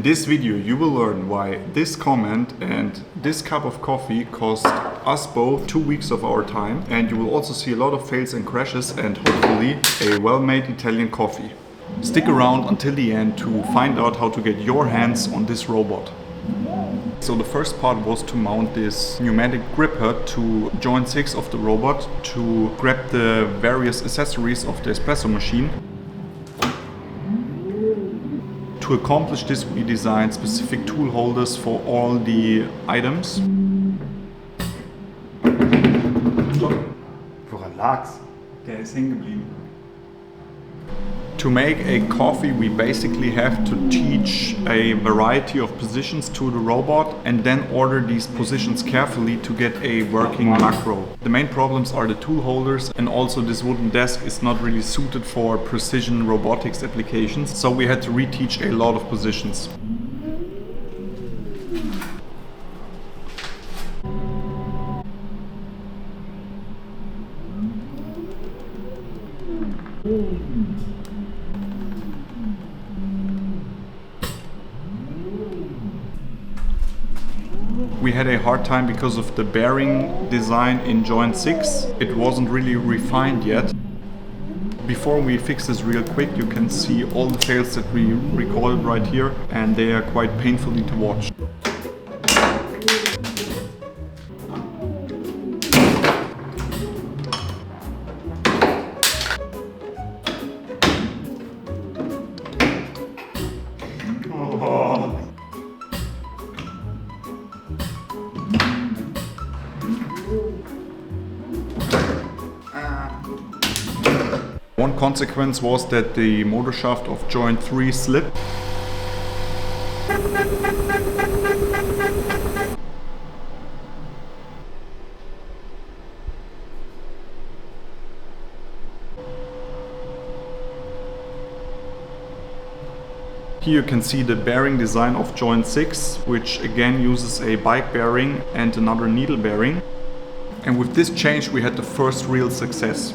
In this video you will learn why this comment and this cup of coffee cost us both 2 weeks of our time, and you will also see a lot of fails and crashes and hopefully a well-made Italian coffee. Stick around until the end to find out how to get your hands on this robot. So the first part was to mount this pneumatic gripper to joint 6 of the robot to grab the various accessories of the espresso machine. To accomplish this, we designed specific tool holders for all the items. Woran lag's? Der ist hängen geblieben. To make a coffee, we basically have to teach a variety of positions to the robot and then order these positions carefully to get a working macro. The main problems are the tool holders, and also this wooden desk is not really suited for precision robotics applications, so we had to reteach a lot of positions. We had a hard time because of the bearing design in joint 6. It wasn't really refined yet. Before we fix this real quick, you can see all the fails that we recorded right here, and they are quite painfully to watch. One consequence was that the motor shaft of joint 3 slipped. Here you can see the bearing design of joint 6, which again uses a bike bearing and another needle bearing. And with this change we had the first real success.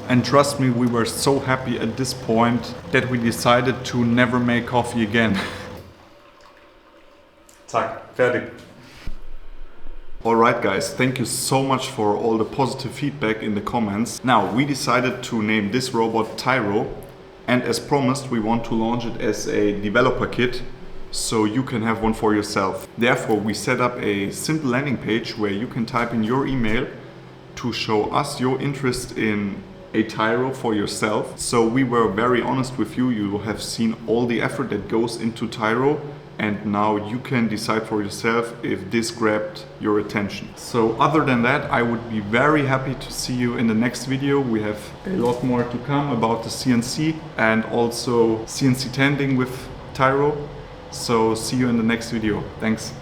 And trust me, we were so happy at this point that we decided to never make coffee again. Zack, fertig. Alright guys, thank you so much for all the positive feedback in the comments. Now, we decided to name this robot Tiro, and as promised we want to launch it as a developer kit so you can have one for yourself. Therefore, we set up a simple landing page where you can type in your email to show us your interest in a Tiro for yourself. So we were very honest with you. You have seen all the effort that goes into Tiro, and now you can decide for yourself if this grabbed your attention. So other than that, I would be very happy to see you in the next video. We have a lot more to come about the CNC and also CNC tending with Tiro. So see you in the next video. Thanks.